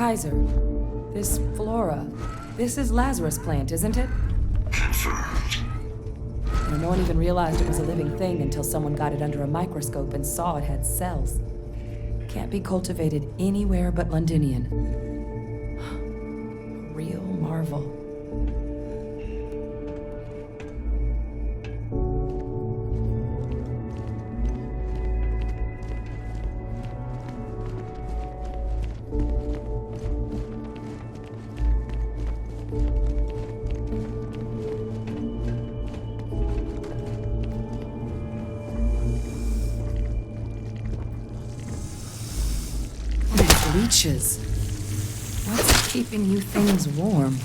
Kaiser, this flora, this is Lazarus plant, isn't it? Confirmed. No one even realized it was a living thing until someone got it under a microscope and saw it had cells. Can't be cultivated anywhere but Londinian. Real marvel. Leeches. What's keeping you things warm?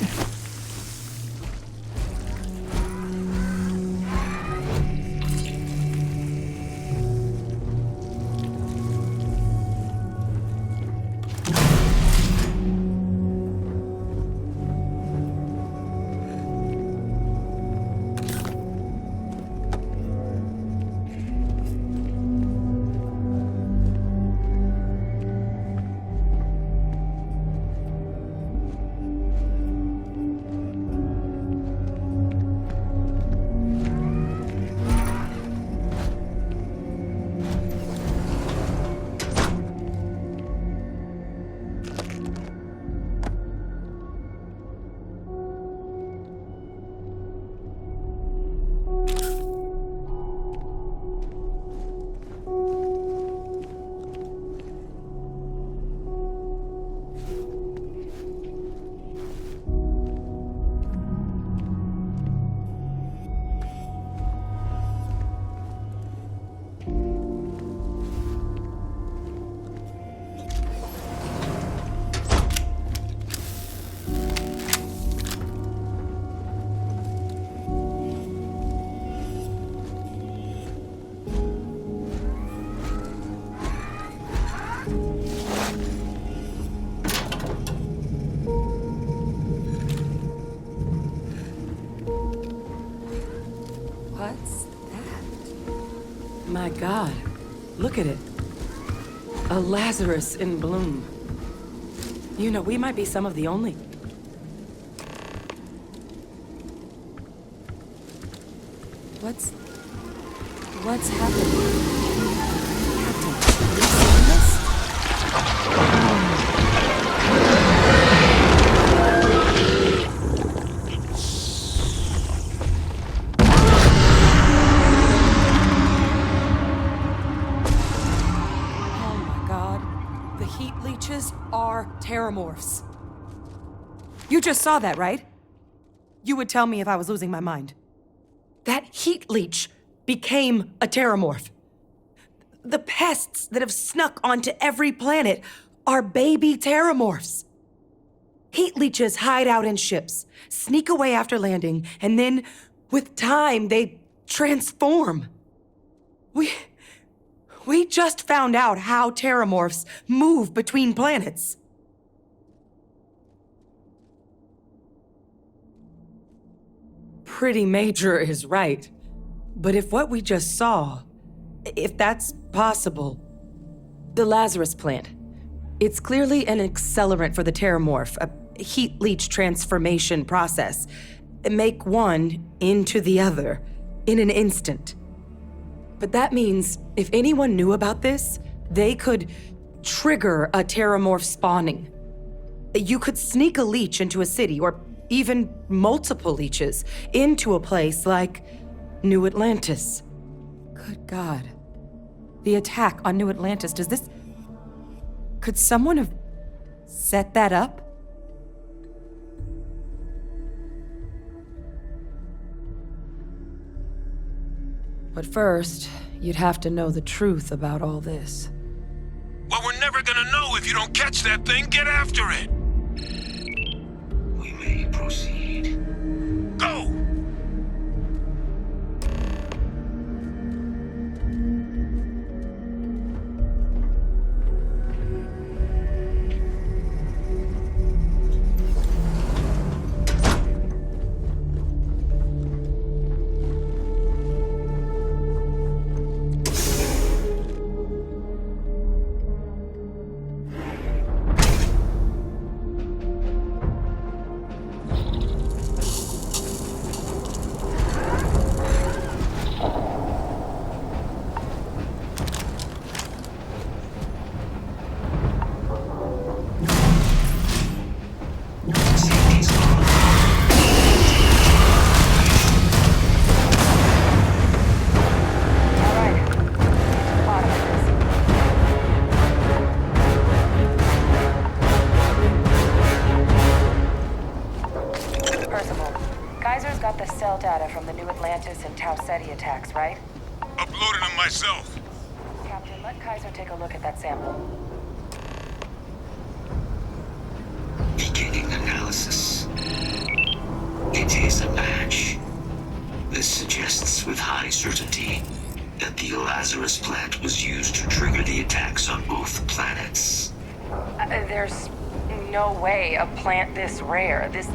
What's that? My God, look at it. A Lazarus in bloom. You know, we might be some of the only... What's happening? Captain, have you seen this? Are terramorphs. You just saw that, right? You would tell me if I was losing my mind. That heat leech became a terramorph. The pests that have snuck onto every planet are baby terramorphs. Heat leeches hide out in ships, sneak away after landing, and then, with time, they transform. We just found out how terramorphs move between planets. Pretty major is right. But if what we just saw, if that's possible, the Lazarus plant, it's clearly an accelerant for the terramorph, a heat leech transformation process. Make one into the other in an instant. But that means if anyone knew about this, they could trigger a terramorph spawning. You could sneak a leech into a city, or even multiple leeches, into a place like New Atlantis. Good God. The attack on New Atlantis, could someone have set that up? But first, you'd have to know the truth about all this. Well, we're never gonna know if you don't catch that thing. Get after it! We may proceed. Go! Atlantis and Tau Ceti attacks, right? Uploaded them myself. Captain, let Kaiser take a look at that sample. Beginning analysis. It is a match. This suggests with high certainty that the Lazarus plant was used to trigger the attacks on both planets. There's no way a plant this rare, this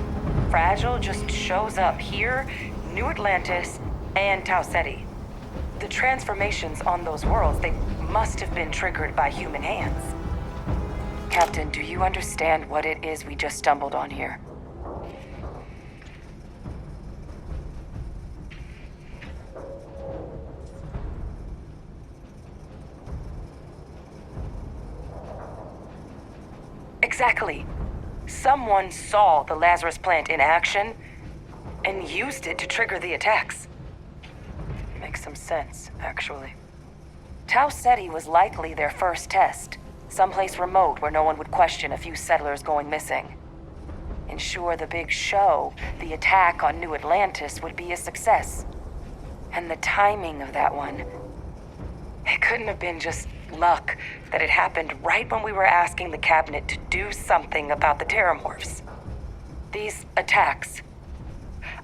fragile, just shows up here, New Atlantis, and Tau Ceti. The transformations on those worlds, they must have been triggered by human hands. Captain, do you understand what it is we just stumbled on here? Exactly. Someone saw the Lazarus plant in action and used it to trigger the attacks. Makes some sense, actually. Tau Ceti was likely their first test, someplace remote where no one would question a few settlers going missing. Ensure the big show, the attack on New Atlantis, would be a success. And the timing of that one, it couldn't have been just luck that it happened right when we were asking the cabinet to do something about the terramorphs. These attacks,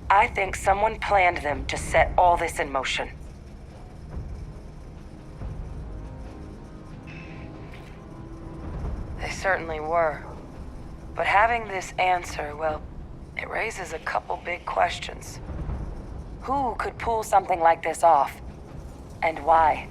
I think someone planned them to set all this in motion. They certainly were. But having this answer, well, it raises a couple big questions. Who could pull something like this off? And why?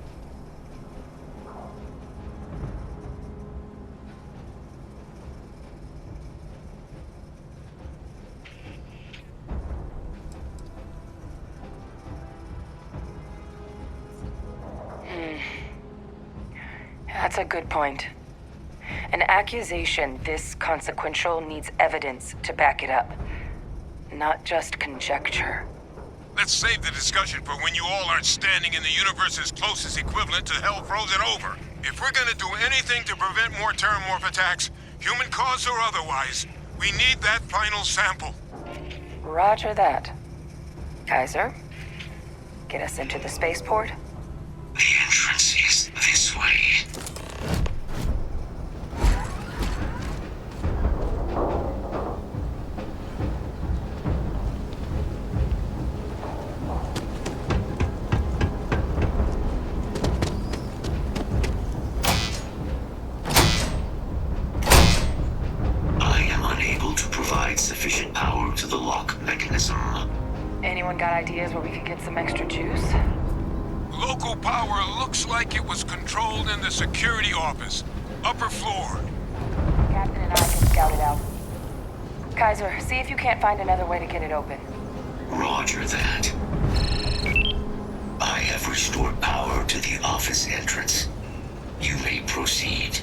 That's a good point. An accusation this consequential needs evidence to back it up, not just conjecture. Let's save the discussion for when you all aren't standing in the universe's closest equivalent to hell frozen over. If we're gonna do anything to prevent more terramorph attacks, human cause or otherwise, we need that final sample. Roger that. Kaiser, get us into the spaceport? The entrance is this way. Sufficient power to the lock mechanism. Anyone got ideas where we could get some extra juice? Local power looks like it was controlled in the security office. Upper floor. Captain and I can scout it out. Kaiser, see if you can't find another way to get it open. Roger that. I have restored power to the office entrance. You may proceed.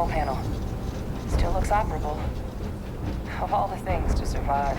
Panel. Still looks operable. Of all the things to survive.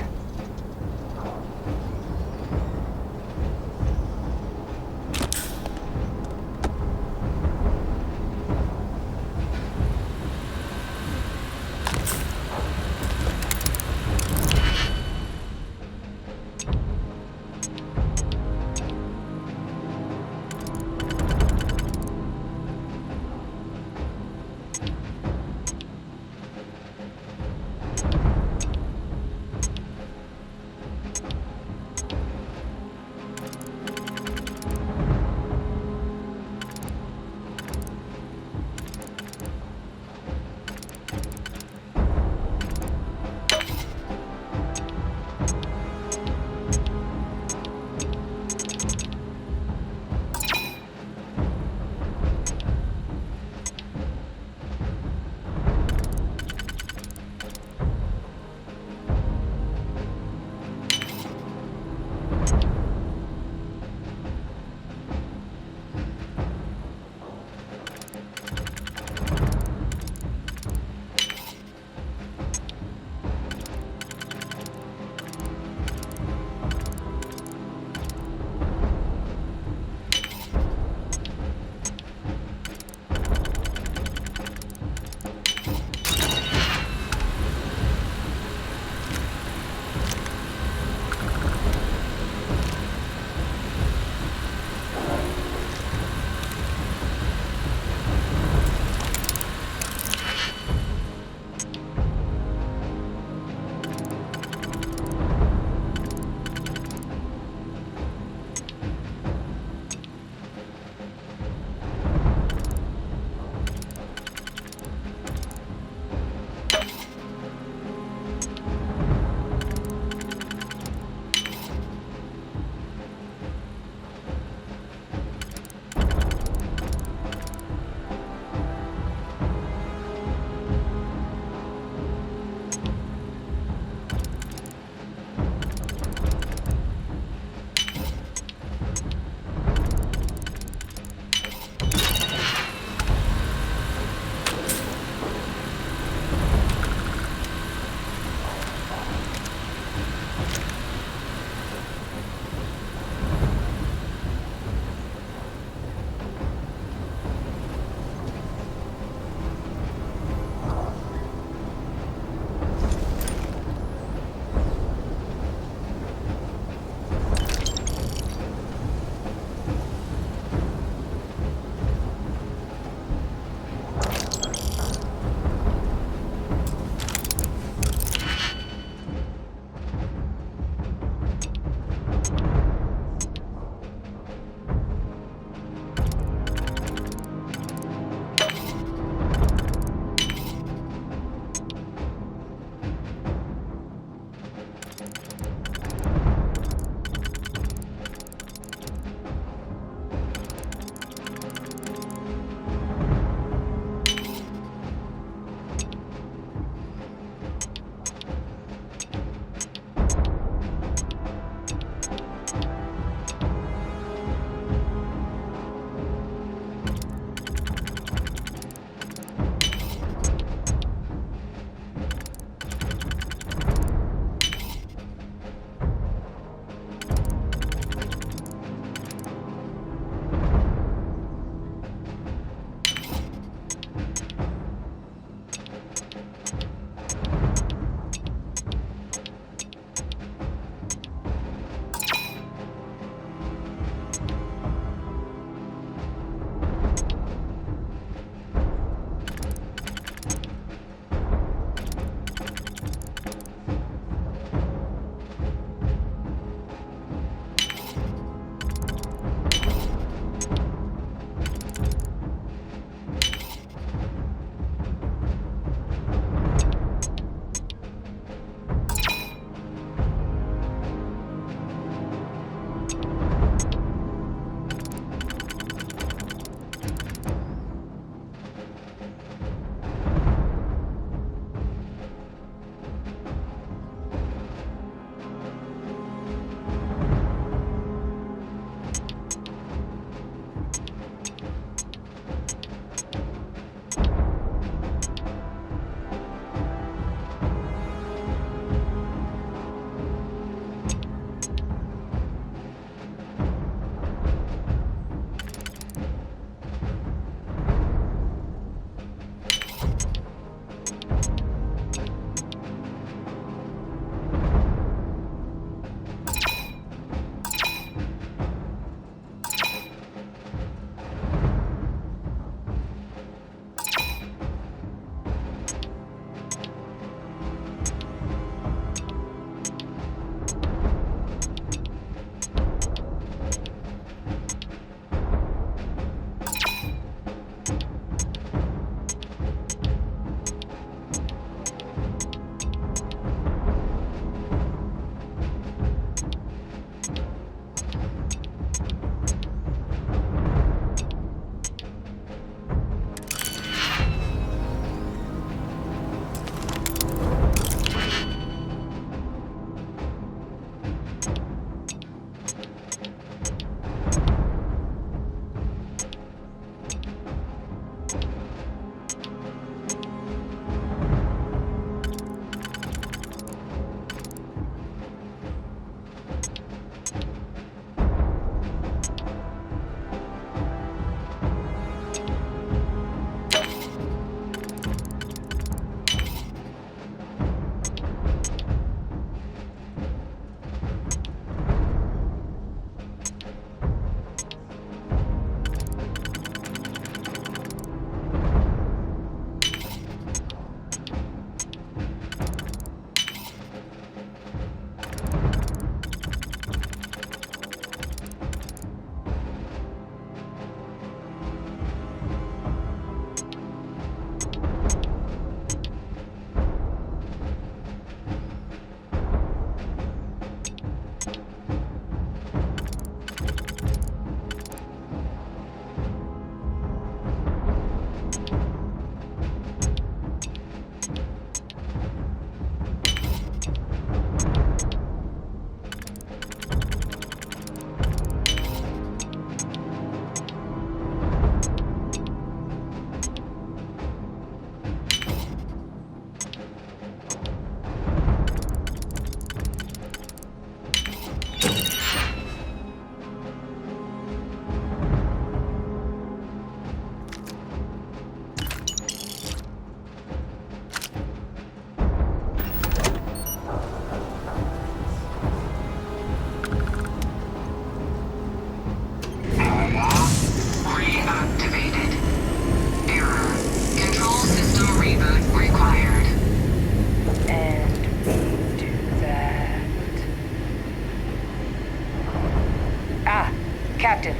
detected.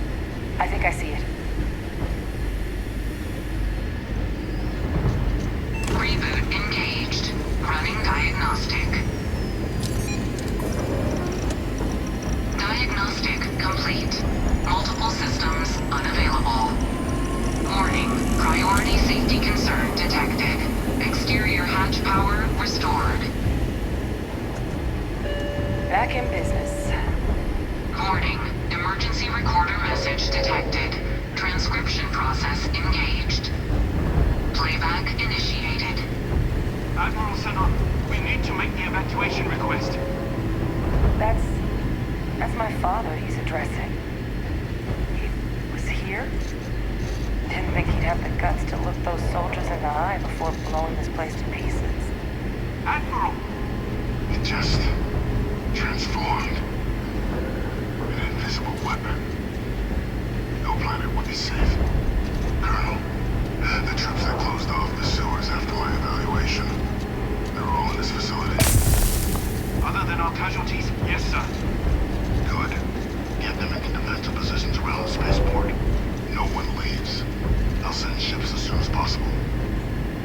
I think I see it. Reboot engaged. Running diagnostic. Diagnostic complete. Multiple systems unavailable. Warning, priority safety concern detected. Exterior hatch power restored. Back in business. Warning, emergency recorder message detected. Transcription process engaged. Playback initiated. Admiral Senor, we need to make the evacuation request. That's my father he's addressing. He was here? Didn't think he'd have the guts to look those soldiers in the eye before blowing this place to pieces. Admiral! It just transformed. An invisible weapon. No planet would be safe. Colonel, the troops that closed off the sewers after my evaluation, they're all in this facility. Other than our casualties, yes, sir. Good. Get them into defensive positions around the spaceport. No one leaves. I'll send ships as soon as possible.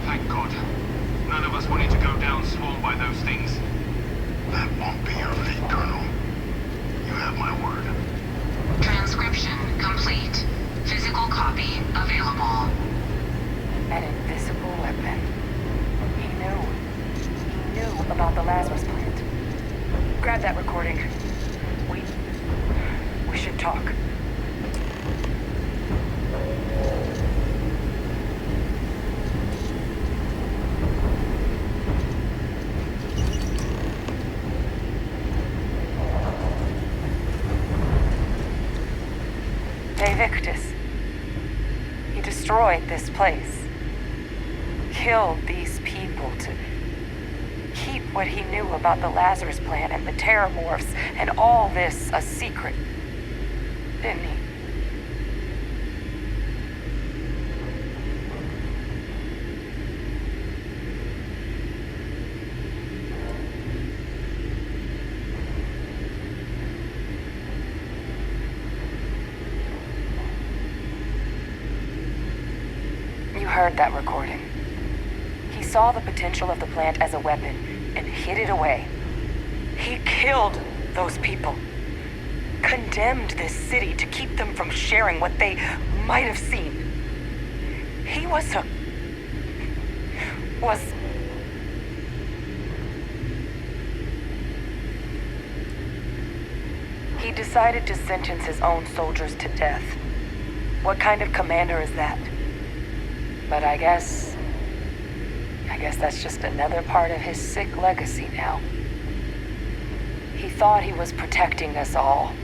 Thank God. None of us wanted to go down swarmed by those things. That won't be your fate, Colonel. You have my word. Transcription complete. Physical copy available. An invisible weapon. He knew about the Lazarus plant. Grab that recording. We should talk. Victus. He destroyed this place. Killed these people to keep what he knew about the Lazarus plant and the Terramorphs and all this a secret. Didn't he? Heard that recording. He saw the potential of the plant as a weapon and hid it away. He killed those people. Condemned this city to keep them from sharing what they might have seen. He He decided to sentence his own soldiers to death. What kind of commander is that? But I guess that's just another part of his sick legacy now. He thought he was protecting us all,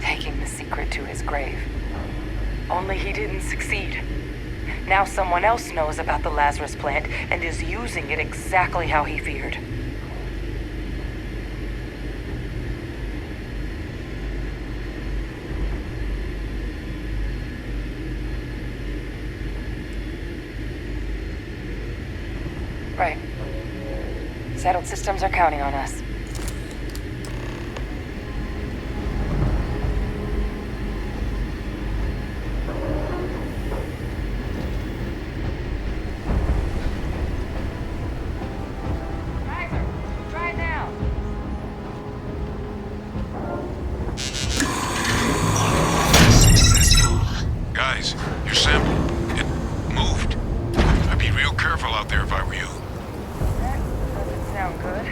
taking the secret to his grave. Only he didn't succeed. Now someone else knows about the Lazarus plant and is using it exactly how he feared. Right. Settled systems are counting on us. Kaiser, try now. Guys, your sample, it moved. I'd be real careful out there if I were you. That doesn't sound good.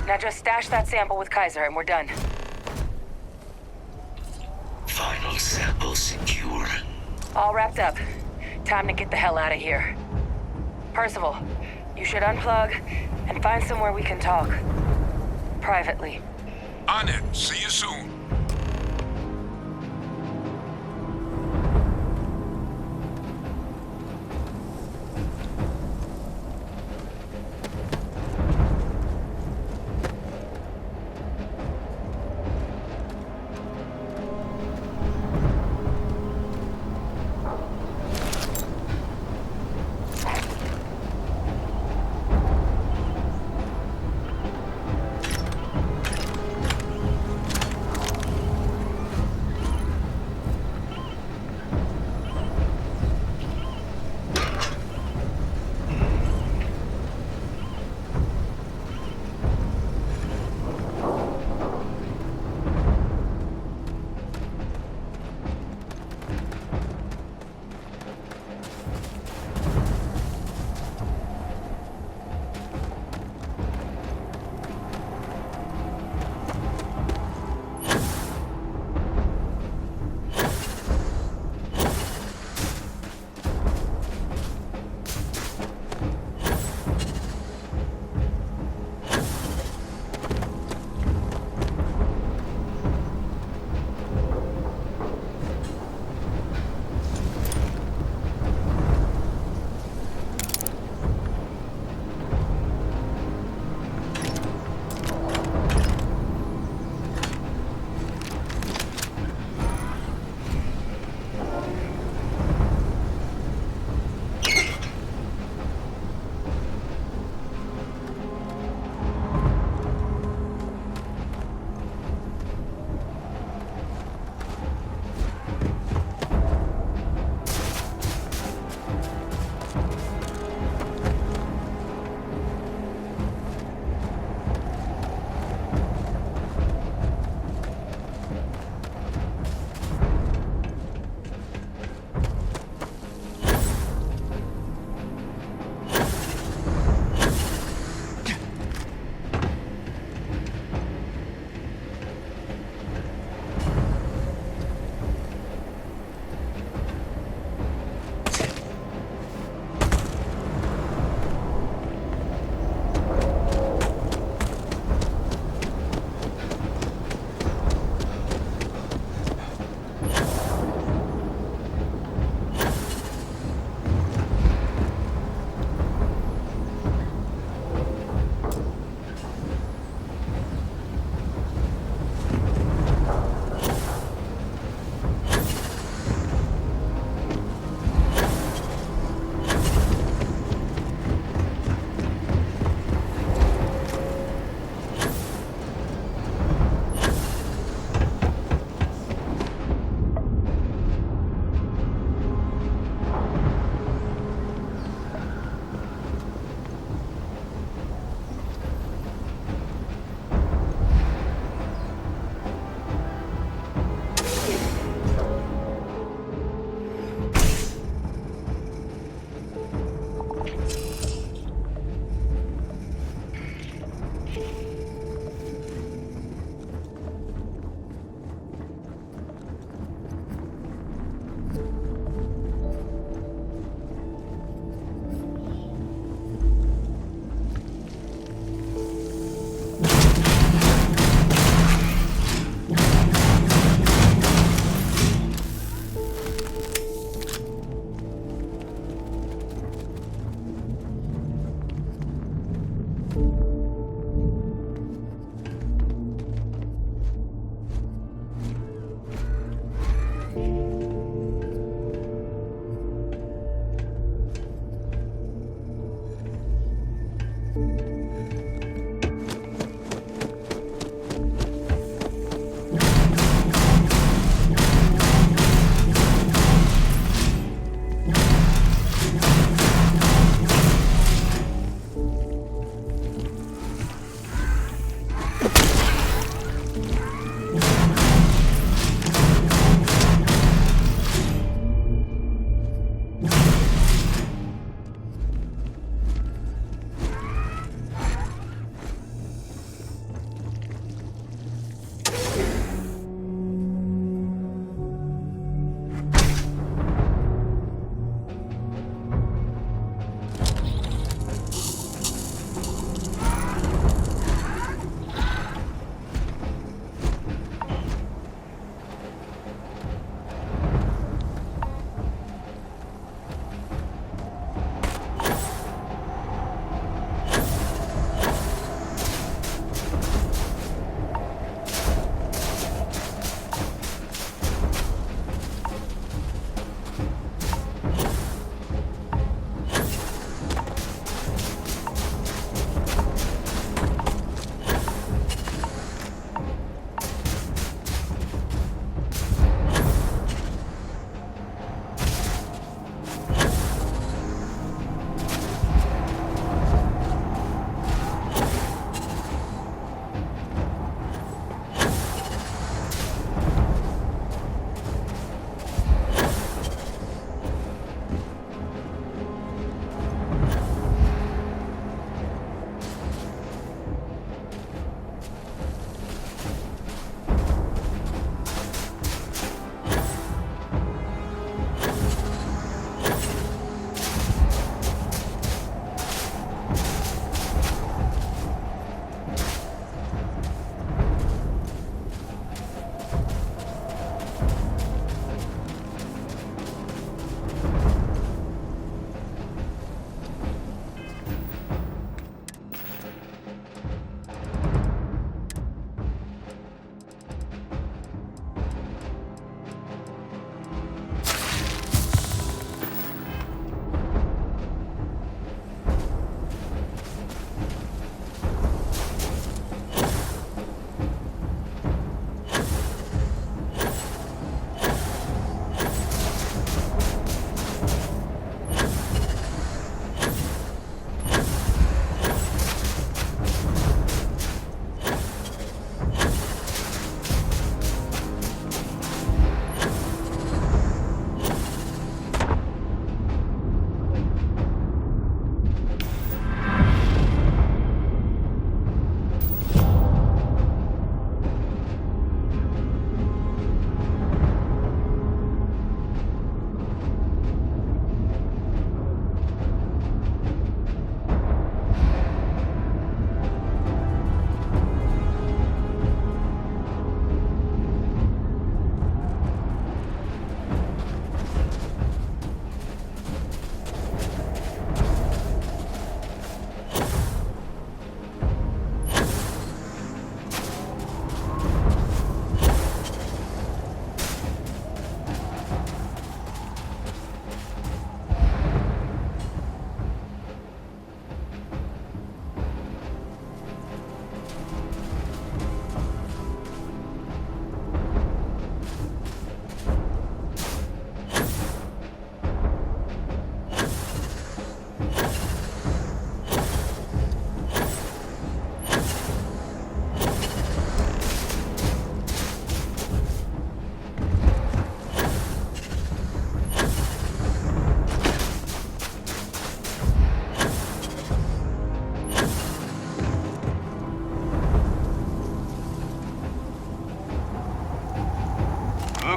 Now just stash that sample with Kaiser and we're done. Final sample secure. All wrapped up. Time to get the hell out of here. Percival, you should unplug and find somewhere we can talk. Privately. On it. See you soon.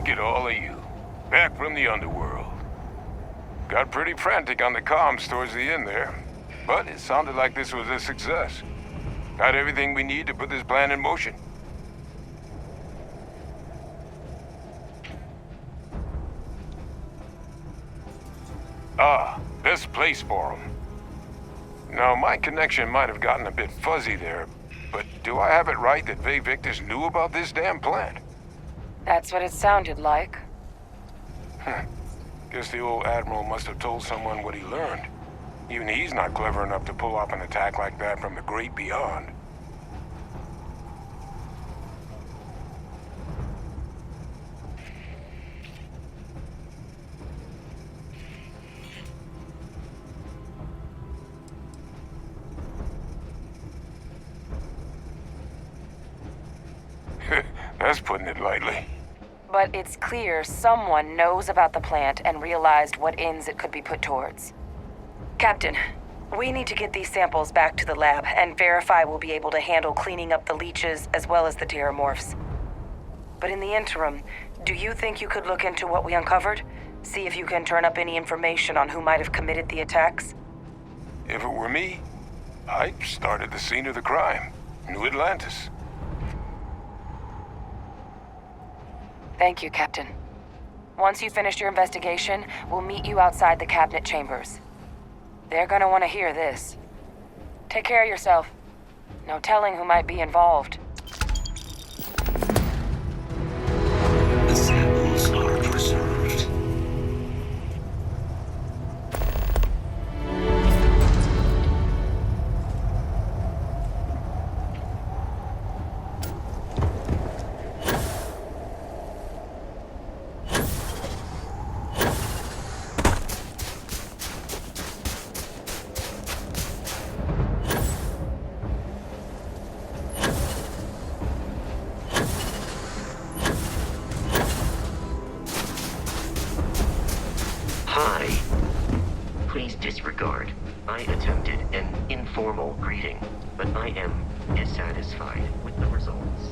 Look at all of you. Back from the underworld. Got pretty frantic on the comms towards the end there. But it sounded like this was a success. Got everything we need to put this plan in motion. Ah, best place for them. Now, my connection might have gotten a bit fuzzy there, but do I have it right that Faye Victus knew about this damn plant? That's what it sounded like. Guess the old Admiral must have told someone what he learned. Even he's not clever enough to pull off an attack like that from the great beyond. That's putting it lightly. But it's clear someone knows about the plant and realized what ends it could be put towards. Captain, we need to get these samples back to the lab and verify we'll be able to handle cleaning up the leeches as well as the terramorphs. But in the interim, do you think you could look into what we uncovered? See if you can turn up any information on who might have committed the attacks? If it were me, I'd start at the scene of the crime. New Atlantis. Thank you, Captain. Once you finish your investigation, we'll meet you outside the cabinet chambers. They're gonna want to hear this. Take care of yourself. No telling who might be involved. The samples are preserved. Hi. Please disregard. I attempted an informal greeting, but I am dissatisfied with the results.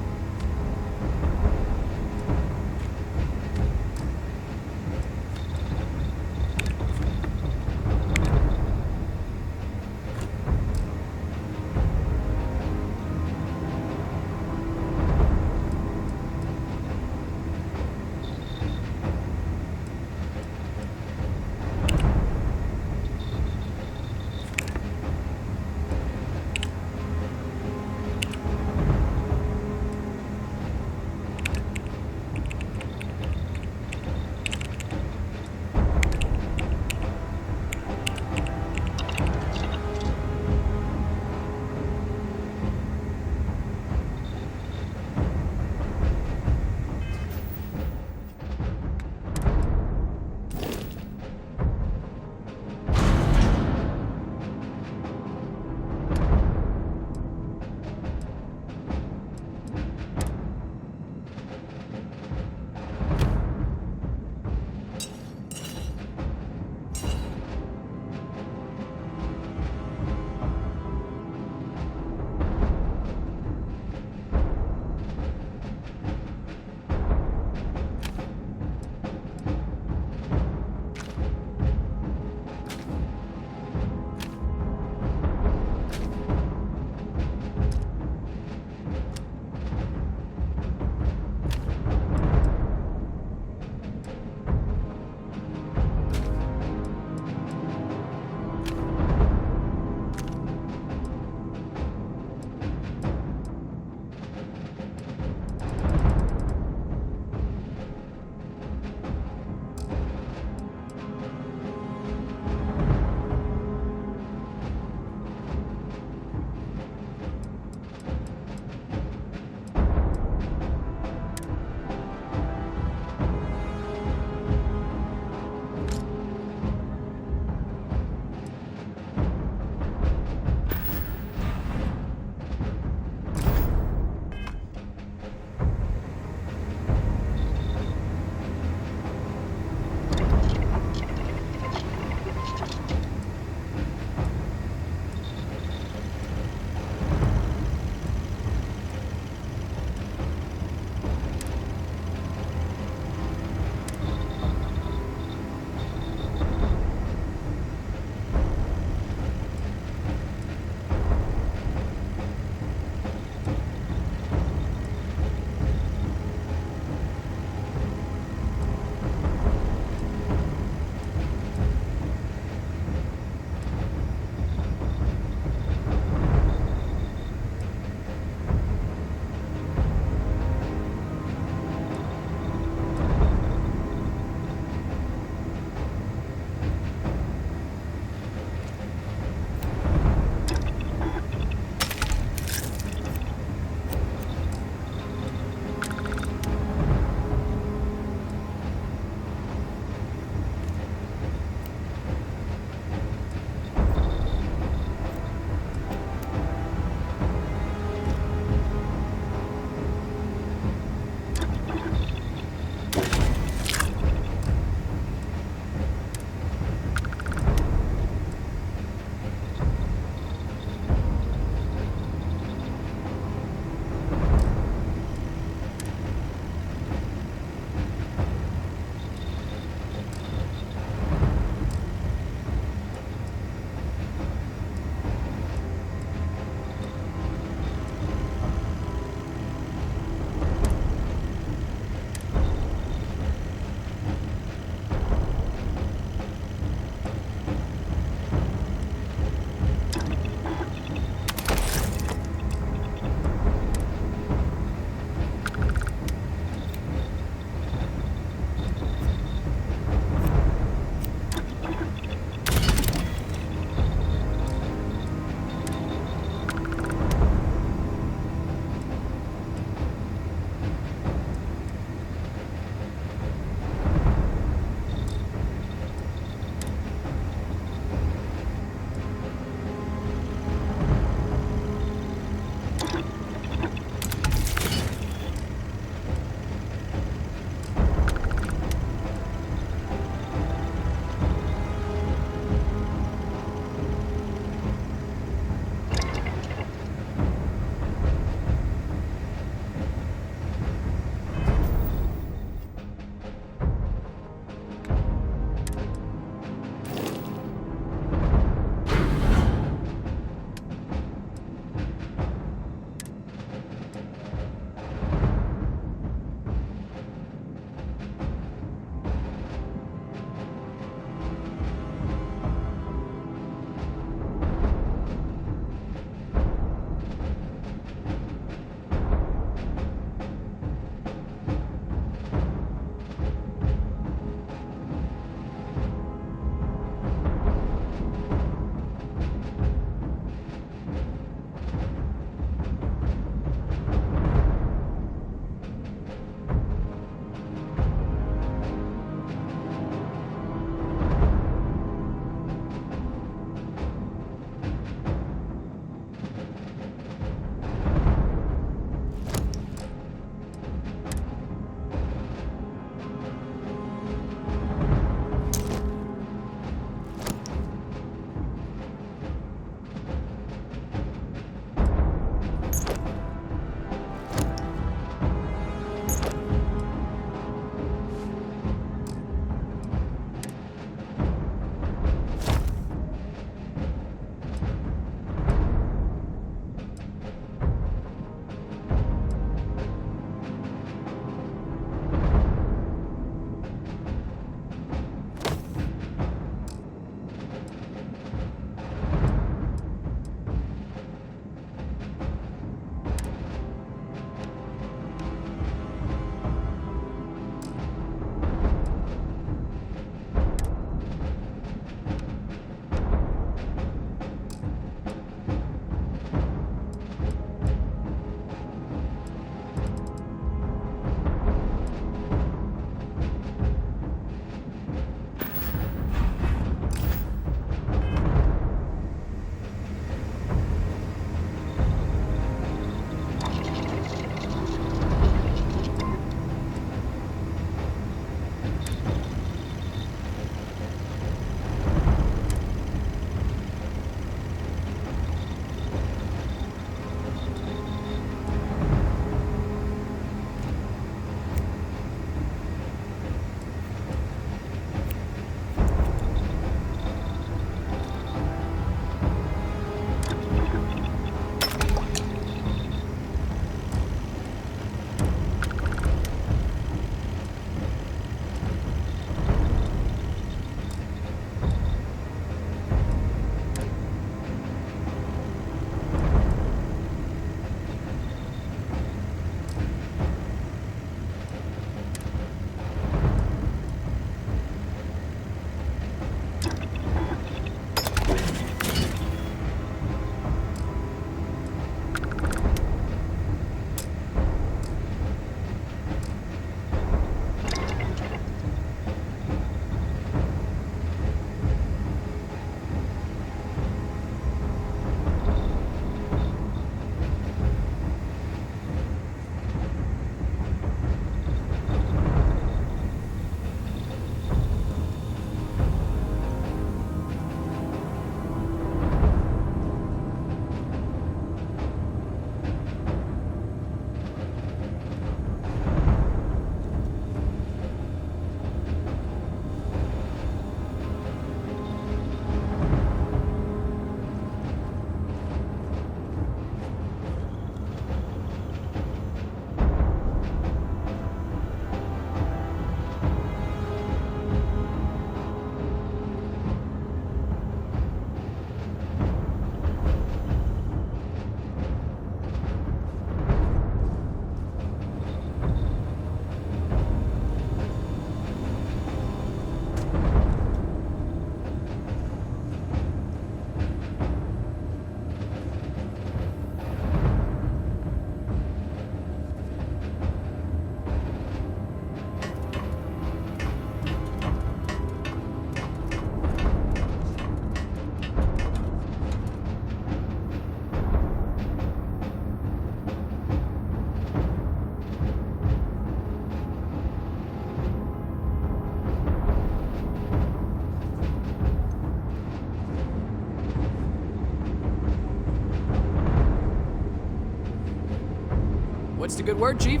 What's the good word, Chief?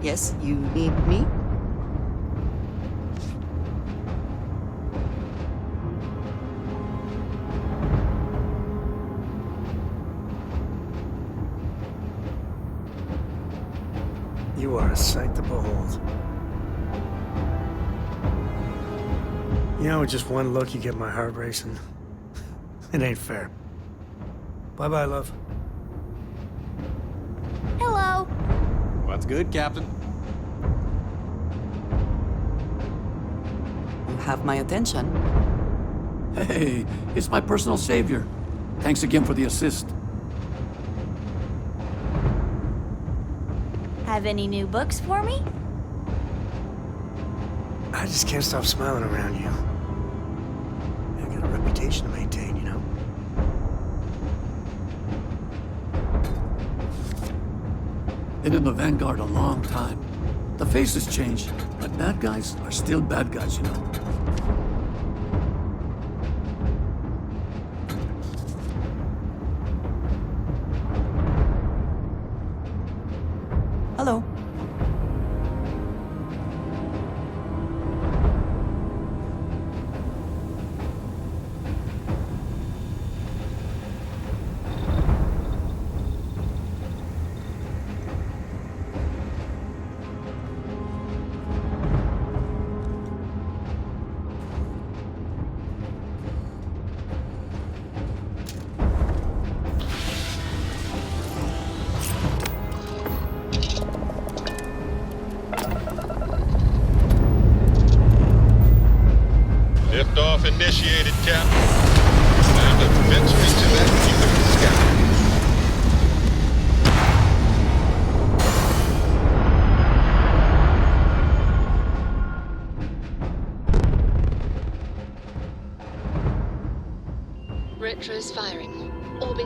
Yes, you need me? You are a sight to behold. You know, with just one look, you get my heart racing. It ain't fair. Bye-bye, love. Hello. What's good, Captain? You have my attention. Hey, it's my personal savior. Thanks again for the assist. Have any new books for me? I just can't stop smiling around you. I got a reputation to maintain, you know? Been in the Vanguard a long time. The faces change, but bad guys are still bad guys, you know. Hello.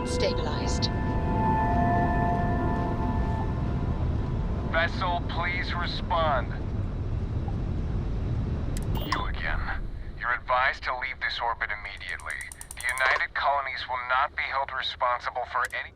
Target stabilized. Vessel, please respond. You again. You're advised to leave this orbit immediately. The United Colonies will not be held responsible for any...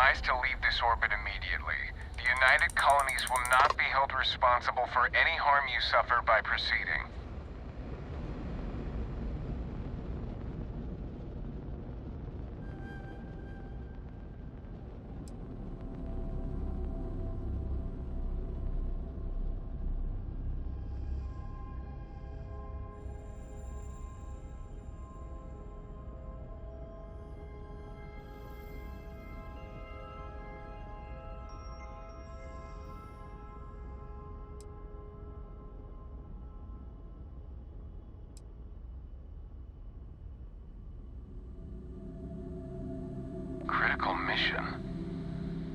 advised to leave this orbit immediately. The United Colonies will not be held responsible for any harm you suffer by proceeding. Critical mission?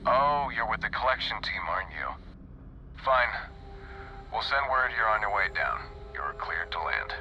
Oh, you're with the collection team, aren't you? Fine. We'll send word you're on your way down. You're cleared to land.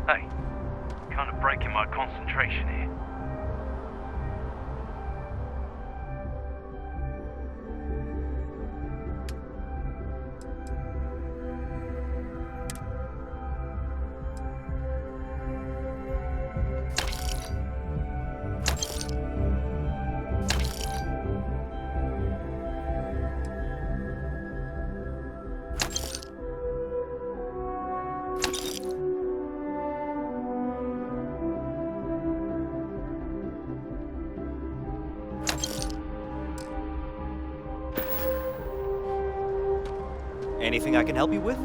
Hey, kind of breaking my concentration here. Anything I can help you with?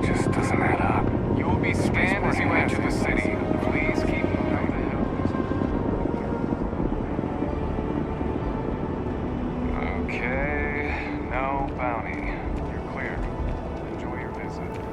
Just doesn't add up. You will be scanned as you enter the city. Please keep moving. Okay, no bounty. You're clear. Enjoy your visit.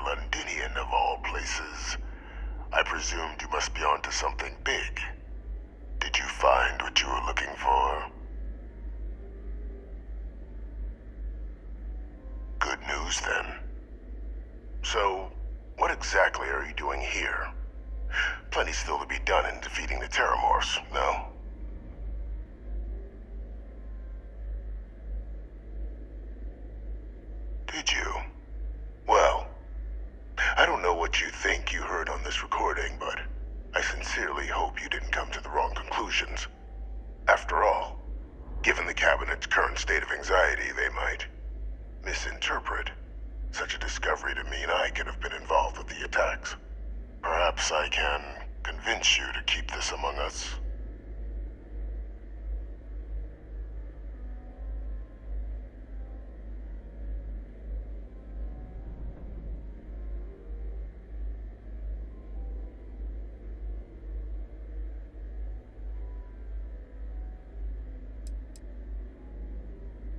Londinian of all places. I presumed you must be onto something big. Did you find what you were looking for? Good news, then. So, what exactly are you doing here? Plenty still to be done in defeating the Terramorphs, no? Did you? Well, I don't know what you think you heard on this recording, but I sincerely hope you didn't come to the wrong conclusions. After all, given the Cabinet's current state of anxiety, they might misinterpret such a discovery to mean I could have been involved with the attacks. Perhaps I can convince you to keep this among us.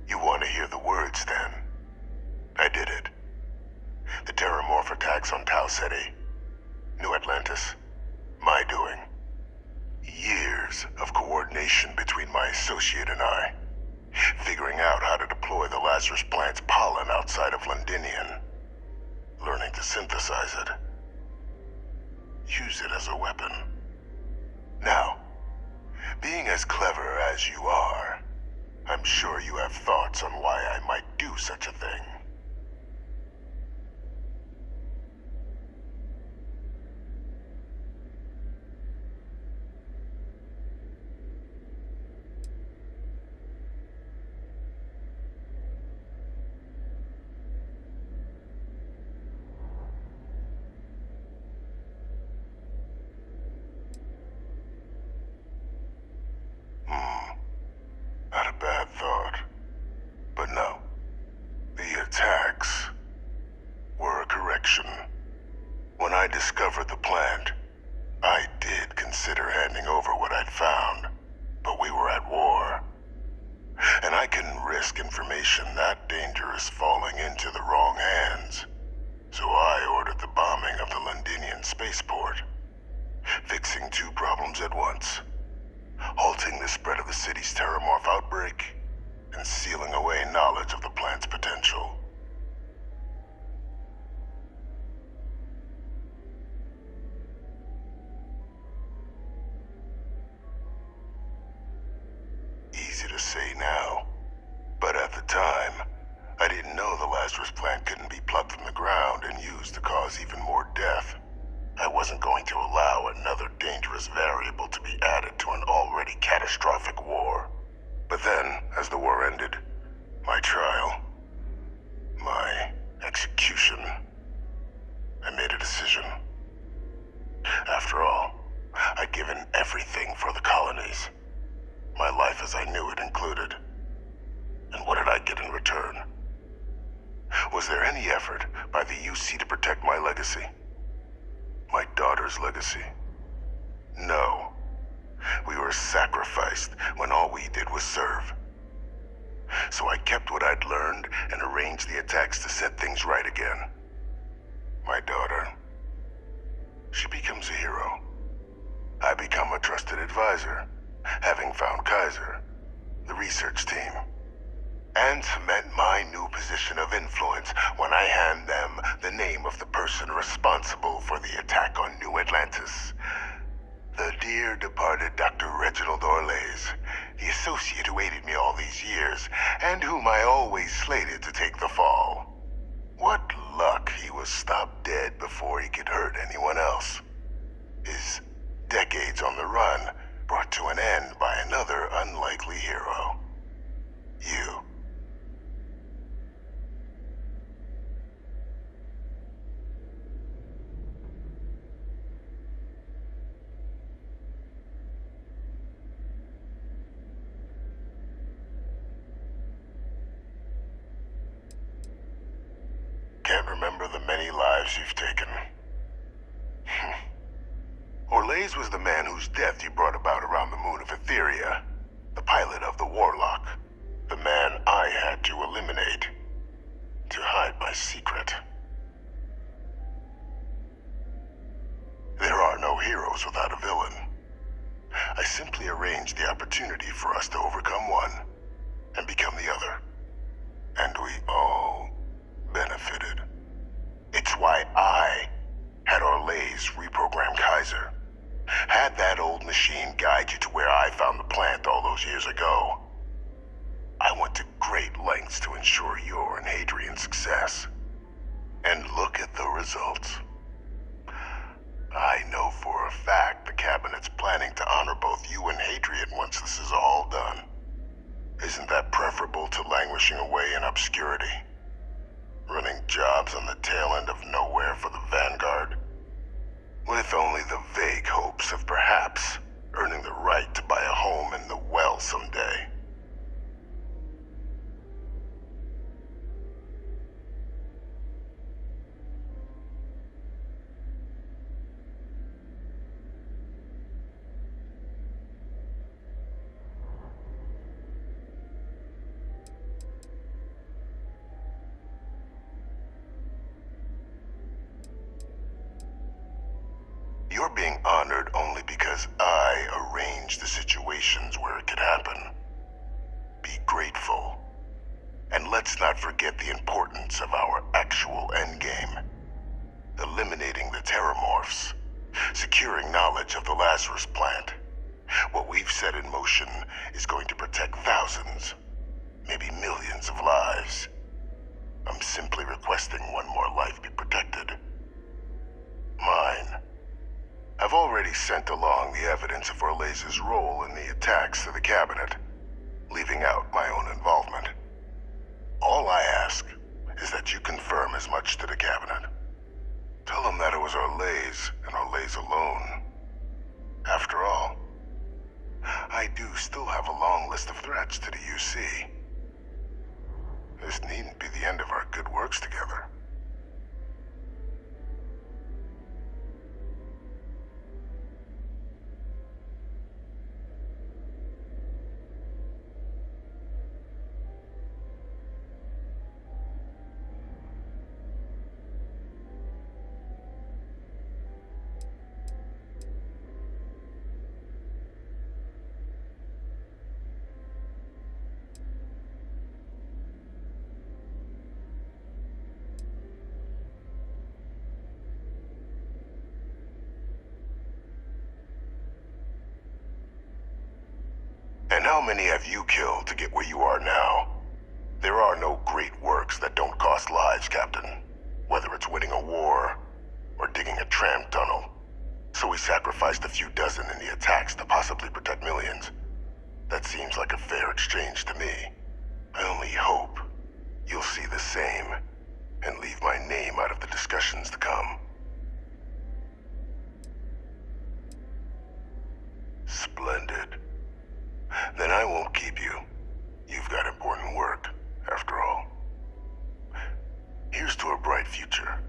You want to hear the words, then? I did it. The Terramorph attacks on Tau Ceti, New Atlantis, my doing. Years of coordination between my associate and I, figuring out how to deploy the Lazarus plant's pollen outside of Londinian, learning to synthesize it, use it as a weapon. Now, being as clever as you are, I'm sure you have thoughts on why I might do such a thing. Not a bad thought. But no. The attacks were a correction. When I discovered the plant, I did consider handing over what I'd found, but we were at war. And I couldn't risk information that dangerous falling into the wrong hands. So I ordered the bombing of the Londinian spaceport, fixing two problems at once. Halting the spread of the city's Terramorph outbreak, and sealing away knowledge of the plant's potential. Easy to say now, but at the time, I didn't know the Lazarus plant couldn't be plucked from the ground and used to cause even more death. I wasn't going to allow another dangerous variable to be added to an already catastrophic war. But then, as the war ended, my trial, my execution, I made a decision. After all, I'd given everything for the colonies. My life as I knew it included. And what did I get in return? Was there any effort by the UC to protect my legacy? My daughter's legacy? No. We were sacrificed when all we did was serve. So I kept what I'd learned and arranged the attacks to set things right again. My daughter, she becomes a hero. I become a trusted advisor, having found Kaiser, the research team, and cement my new position of influence when I hand them the name of the person responsible for the attack on New Atlantis. The dear departed Dr. Reginald Orlays, the associate who aided me all these years, and whom I always slated to take the fall. What luck he was stopped dead before he could hurt anyone else. His decades on the run brought to an end by another unlikely hero. You. Can't remember the many lives you've taken. Orlays was the man whose death you brought about around the moon of Etheria, the pilot of the Warlock, the man I had to eliminate, to hide my secret. are no heroes without a villain. I simply arranged the opportunity for us to overcome one and become the other. And we all benefited. It's why I had Orlais reprogram Kaiser. Had that old machine guide you to where I found the plant all those years ago. I went to great lengths to ensure your and Hadrian's success. And look at the results. I know for a fact the Cabinet's planning to honor both you and Hadrian once this is all done. Isn't that preferable to languishing away in obscurity? Running jobs on the tail end of nowhere for the Vanguard? With only the vague hopes of perhaps earning the right to buy a home in the well someday. You're being honored only because I arranged the situations where it could happen. Be grateful. And let's not forget the importance of our actual endgame. Eliminating the Terramorphs. Securing knowledge of the Lazarus plant. What we've set in motion is going to protect thousands, maybe millions of lives. I'm simply requesting one more life be protected. Mine. I've already sent along the evidence of Orlais' role in the attacks to the Cabinet, leaving out my own involvement. All I ask is that you confirm as much to the Cabinet. Tell them that it was Orlais and Orlais alone. After all, I do still have a long list of threats to the UC. This needn't be the end of our good works together. And how many have you killed to get where you are now? There are no great works that don't cost lives, Captain. Whether it's winning a war, or digging a tram tunnel. So we sacrificed a few dozen in the attacks to possibly protect millions. That seems like a fair exchange to me. I only hope you'll see the same, and leave my name out of the discussions to come. Splendid. Then I won't keep you. You've got important work, after all. Here's to a bright future.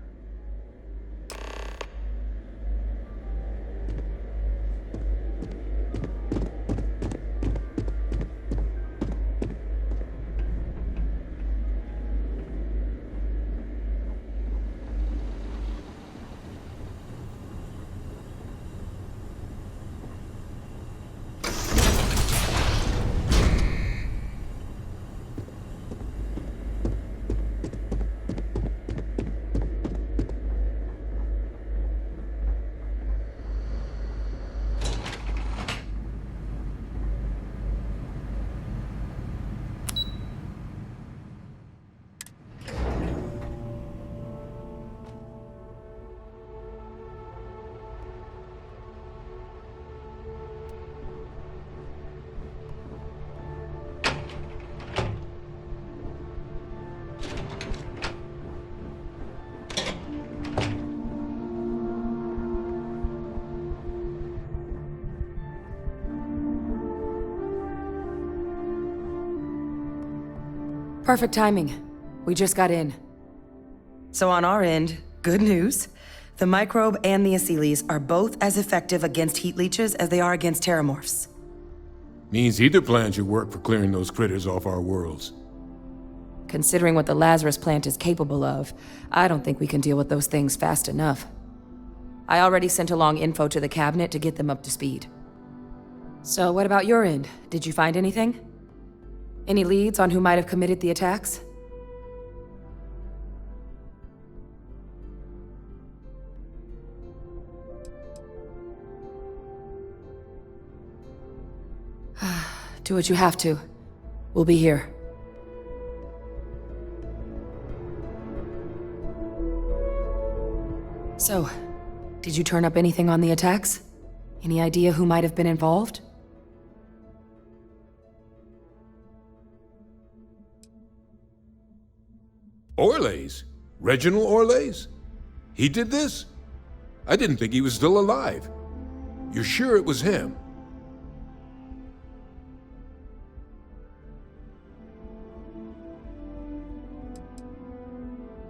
Perfect timing. We just got in. So on our end, good news. The microbe and the Asylees are both as effective against heat leeches as they are against terramorphs. Means either plan should work for clearing those critters off our worlds. Considering what the Lazarus plant is capable of, I don't think we can deal with those things fast enough. I already sent along info to the cabinet to get them up to speed. So what about your end? Did you find anything? Any leads on who might have committed the attacks? Do what you have to. We'll be here. So, did you turn up anything on the attacks? Any idea who might have been involved? Orlays? Reginald Orlays? He did this? I didn't think he was still alive. You're sure it was him?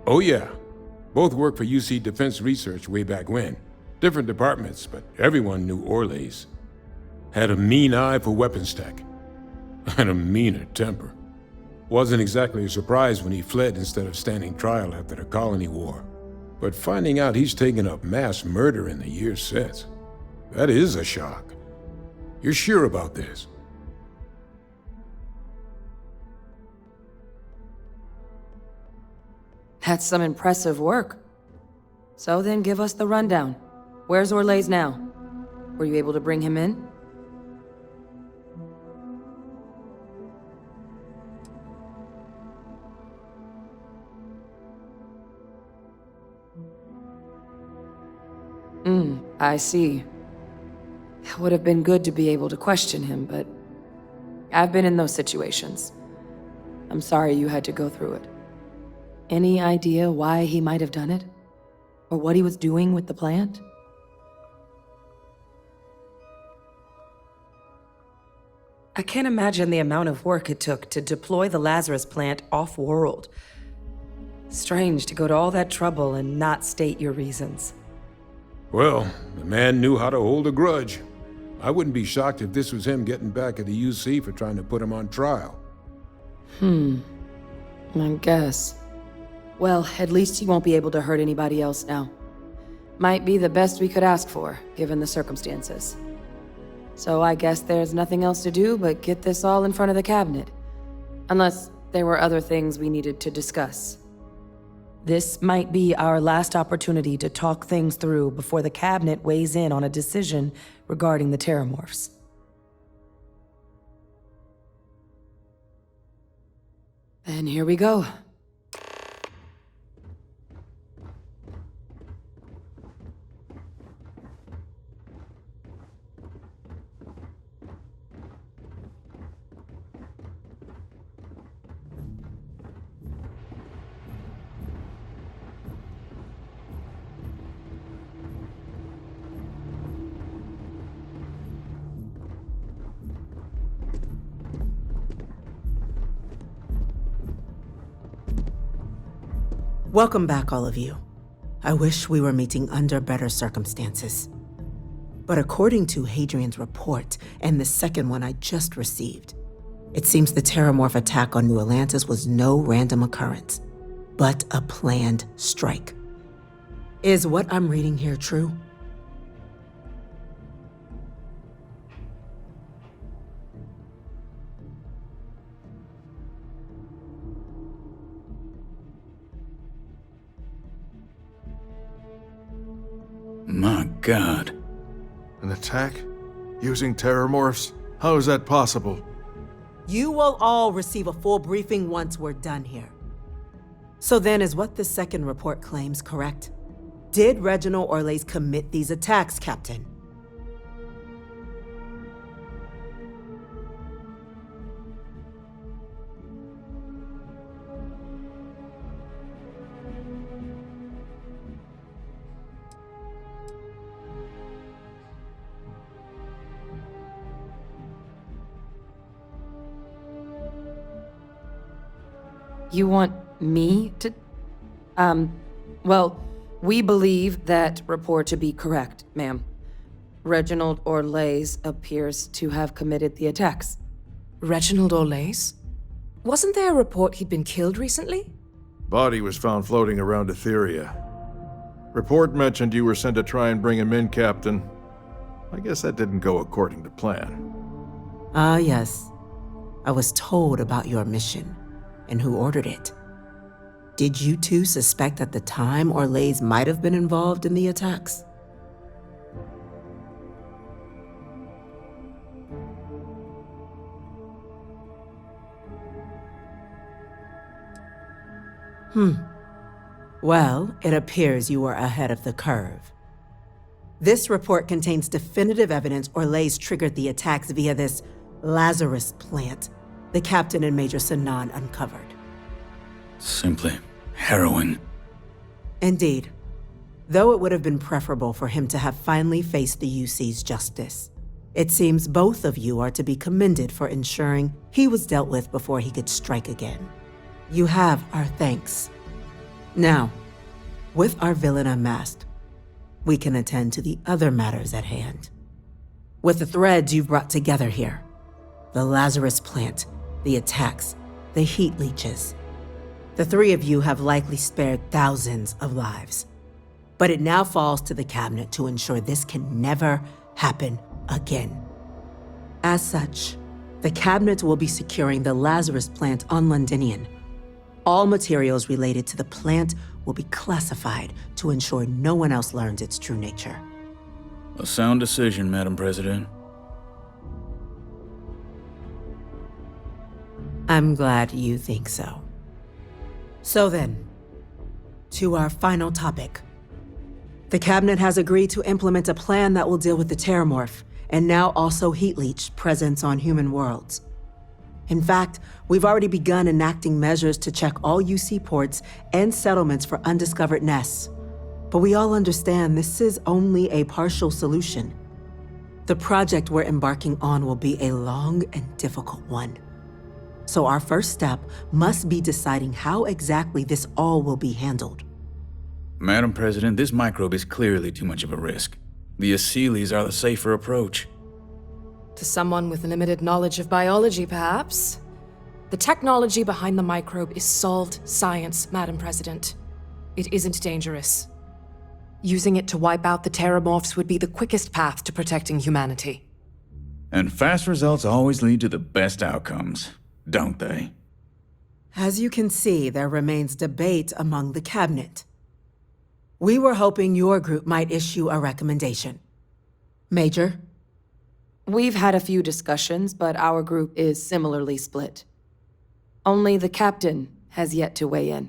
Oh yeah. Both worked for UC Defense Research way back when. Different departments, but everyone knew Orlays. Had a mean eye for weapons tech. And a meaner temper. Wasn't exactly a surprise when he fled instead of standing trial after the Colony War. But finding out he's taken up mass murder in the years since, that is a shock. You're sure about this? That's some impressive work. So then give us the rundown. Where's Orlays now? Were you able to bring him in? I see. It would have been good to be able to question him, but I've been in those situations. I'm sorry you had to go through it. Any idea why he might have done it? Or what he was doing with the plant? I can't imagine the amount of work it took to deploy the Lazarus plant off-world. Strange to go to all that trouble and not state your reasons. Well, the man knew how to hold a grudge. I wouldn't be shocked if this was him getting back at the UC for trying to put him on trial. I guess. Well, at least he won't be able to hurt anybody else now. Might be the best we could ask for, given the circumstances. So I guess there's nothing else to do but get this all in front of the cabinet. Unless there were other things we needed to discuss. This might be our last opportunity to talk things through before the cabinet weighs in on a decision regarding the Terramorphs. Then here we go. Welcome back, all of you. I wish we were meeting under better circumstances. But according to Hadrian's report, and the second one I just received, it seems the Terramorph attack on New Atlantis was no random occurrence, but a planned strike. Is what I'm reading here true? My God. An attack? Using Terramorphs? How is that possible? You will all receive a full briefing once we're done here. So then, is what the second report claims correct? Did Reginald Orlays commit these attacks, Captain? You want me to... Well, we believe that report to be correct, ma'am. Reginald Orlays appears to have committed the attacks. Reginald Orlays? Wasn't there a report he'd been killed recently? Body was found floating around Etheria. Report mentioned you were sent to try and bring him in, Captain. I guess that didn't go according to plan. Ah, yes. I was told about your mission and who ordered it. Did you two suspect at the time Orlays might have been involved in the attacks? Well, it appears you were ahead of the curve. This report contains definitive evidence Orlays triggered the attacks via this Lazarus plant the captain and Major Sanan uncovered. Simply harrowing. Indeed. Though it would have been preferable for him to have finally faced the UC's justice. It seems both of you are to be commended for ensuring he was dealt with before he could strike again. You have our thanks. Now, with our villain unmasked, we can attend to the other matters at hand. With the threads you've brought together here, the Lazarus plant, the attacks, the heat leeches, the three of you have likely spared thousands of lives. But it now falls to the cabinet to ensure this can never happen again. As such, the cabinet will be securing the Lazarus plant on Londinian. All materials related to the plant will be classified to ensure no one else learns its true nature. A sound decision, Madam President. I'm glad you think so. So then, to our final topic. The cabinet has agreed to implement a plan that will deal with the Terramorph, and now also Heat Leech presence on human worlds. In fact, we've already begun enacting measures to check all UC ports and settlements for undiscovered nests. But we all understand this is only a partial solution. The project we're embarking on will be a long and difficult one. So our first step must be deciding how exactly this all will be handled. Madam President, this microbe is clearly too much of a risk. The Aseles are the safer approach. To someone with limited knowledge of biology, perhaps. The technology behind the microbe is solved science, Madam President. It isn't dangerous. Using it to wipe out the Terramorphs would be the quickest path to protecting humanity. And fast results always lead to the best outcomes, don't they? As you can see, there remains debate among the cabinet. We were hoping your group might issue a recommendation. Major? We've had a few discussions, but our group is similarly split. Only the captain has yet to weigh in.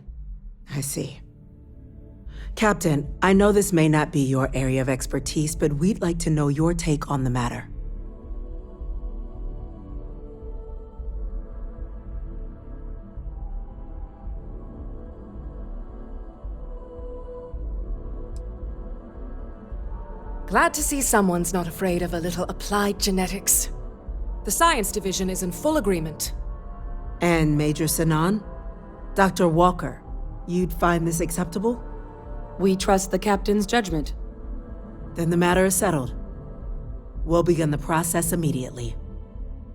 I see. Captain, I know this may not be your area of expertise, but we'd like to know your take on the matter. Glad to see someone's not afraid of a little applied genetics. The science division is in full agreement. And Major Sanan? Dr. Walker, you'd find this acceptable? We trust the captain's judgment. Then the matter is settled. We'll begin the process immediately.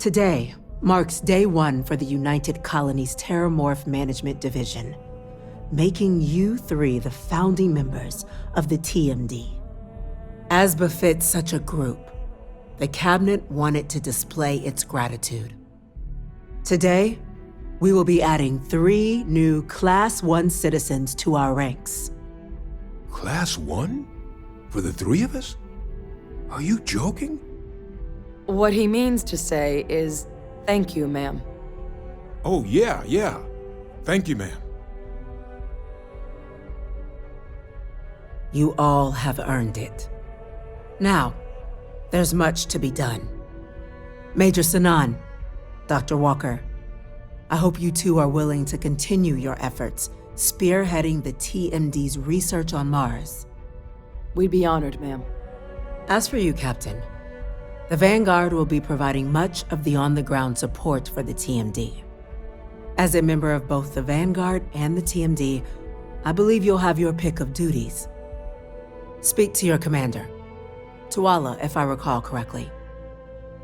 Today marks day one for the United Colonies Terramorph Management Division, making you three the founding members of the TMD. As befits such a group, the cabinet wanted to display its gratitude. Today, we will be adding 3 new Class 1 citizens to our ranks. Class 1? For the 3 of us? Are you joking? What he means to say is, thank you, ma'am. Oh, yeah. Thank you, ma'am. You all have earned it. Now, there's much to be done. Major Sanan, Dr. Walker, I hope you two are willing to continue your efforts spearheading the TMD's research on Mars. We'd be honored, ma'am. As for you, Captain, the Vanguard will be providing much of the on-the-ground support for the TMD. As a member of both the Vanguard and the TMD, I believe you'll have your pick of duties. Speak to your commander. Tuala, if I recall correctly.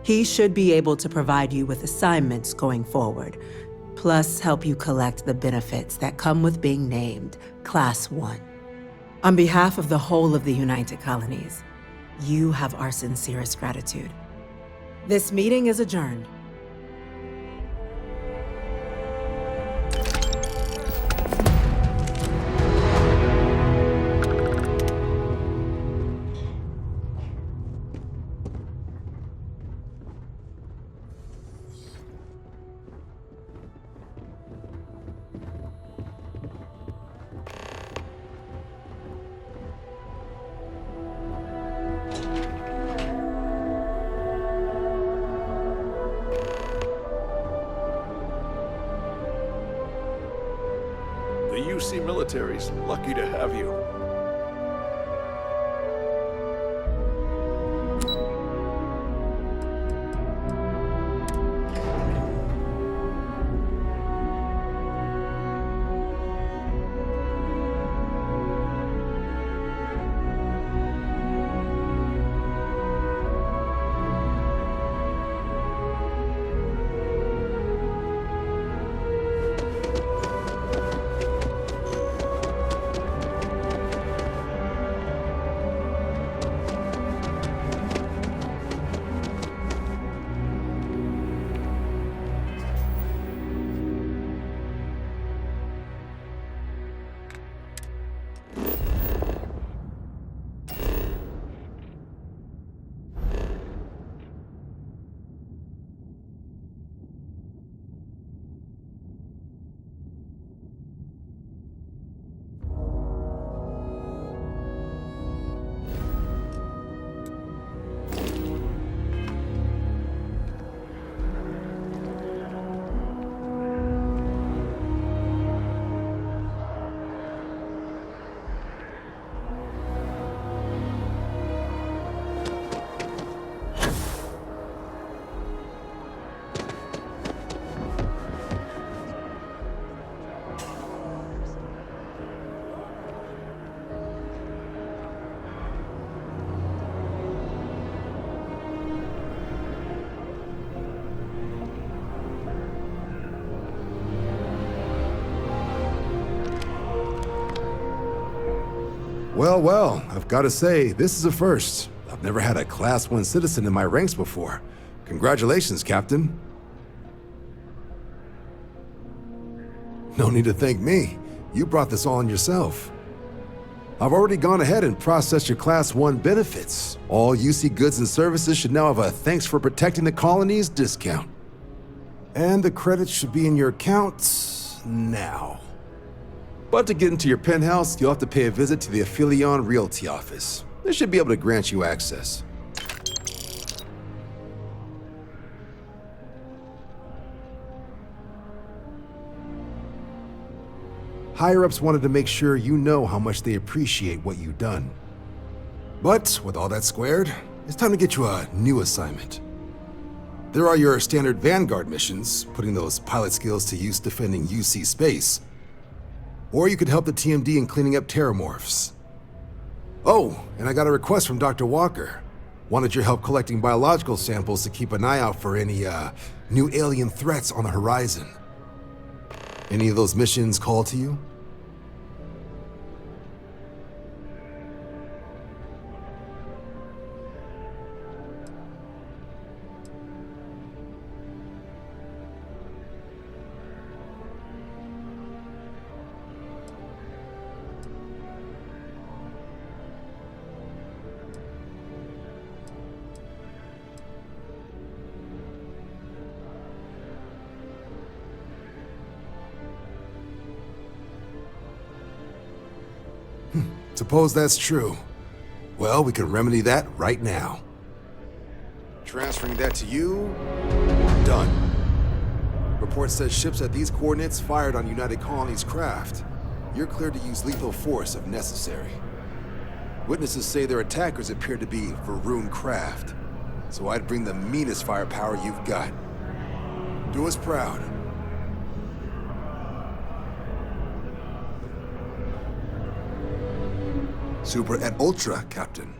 He should be able to provide you with assignments going forward, plus help you collect the benefits that come with being named Class 1. On behalf of the whole of the United Colonies, you have our sincerest gratitude. This meeting is adjourned. The UC military's lucky to have you. Well, well, I've got to say, this is a first. I've never had a Class 1 citizen in my ranks before. Congratulations, Captain. No need to thank me. You brought this all on yourself. I've already gone ahead and processed your Class 1 benefits. All UC goods and services should now have a thanks for protecting the colonies discount. And the credits should be in your account now. But to get into your penthouse, you'll have to pay a visit to the Aphelion Realty office. They should be able to grant you access. Higher-ups wanted to make sure you know how much they appreciate what you've done. But with all that squared, it's time to get you a new assignment. There are your standard Vanguard missions, putting those pilot skills to use defending UC space. Or you could help the TMD in cleaning up terramorphs. Oh, and I got a request from Dr. Walker. Wanted your help collecting biological samples to keep an eye out for any, new alien threats on the horizon. Any of those missions call to you? Suppose that's true. Well, we can remedy that right now. Transferring that to you. Done. Report says ships at these coordinates fired on United Colonies craft. You're cleared to use lethal force if necessary. Witnesses say their attackers appear to be Varun craft, so I'd bring the meanest firepower you've got. Do us proud. Super et Ultra, Captain.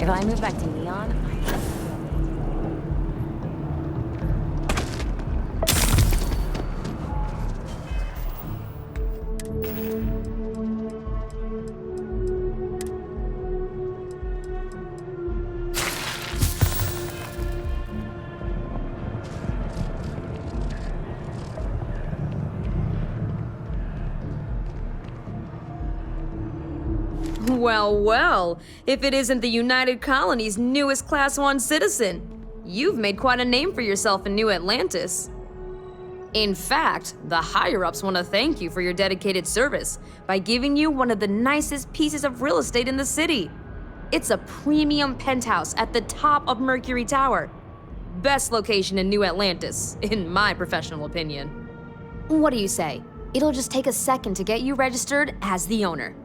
If I move back to Neon, Well, well, if it isn't the United Colony's newest Class 1 citizen, you've made quite a name for yourself in New Atlantis. In fact, the higher-ups want to thank you for your dedicated service by giving you one of the nicest pieces of real estate in the city. It's a premium penthouse at the top of Mercury Tower. Best location in New Atlantis, in my professional opinion. what do you say? It'll just take a second to get you registered as the owner.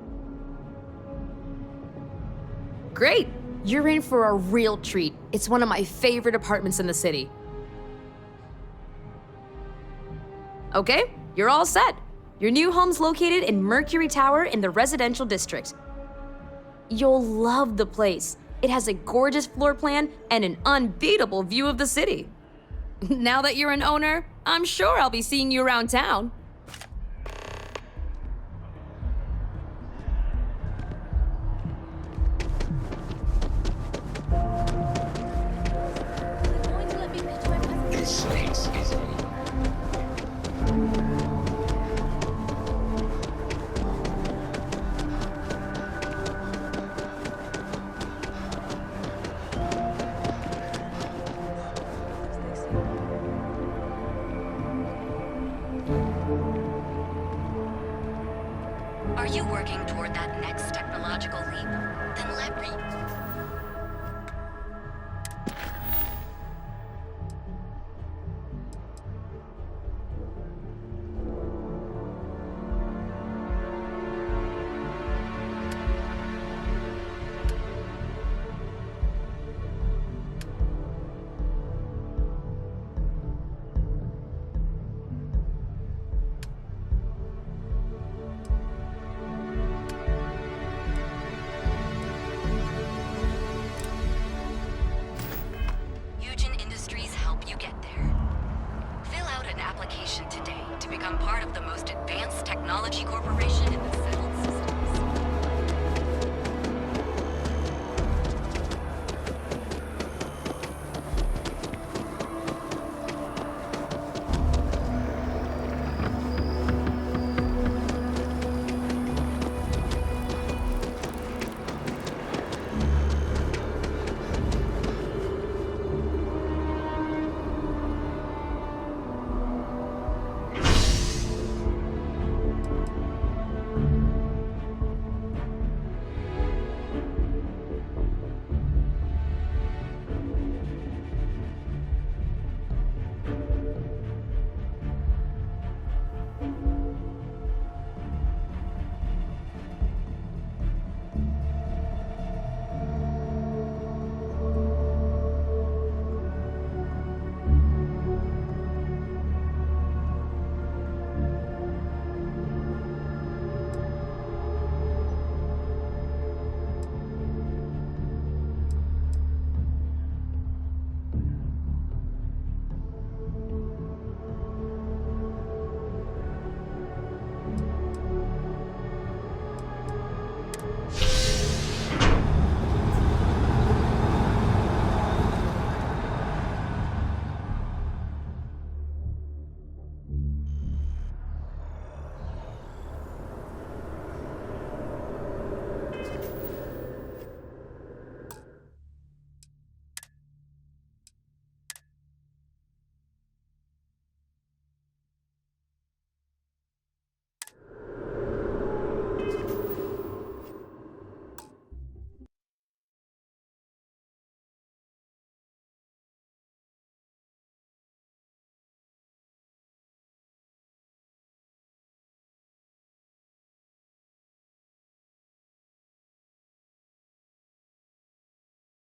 Great! You're in for a real treat. It's one of my favorite apartments in the city. Okay, you're all set. Your new home's located in Mercury Tower in the residential district. You'll love the place. It has a gorgeous floor plan and an unbeatable view of the city. Now that you're an owner, I'm sure I'll be seeing you around town. This place is Are you working toward that next technological leap? Then let me... Fill out an application today to become part of the most advanced technology corporation in the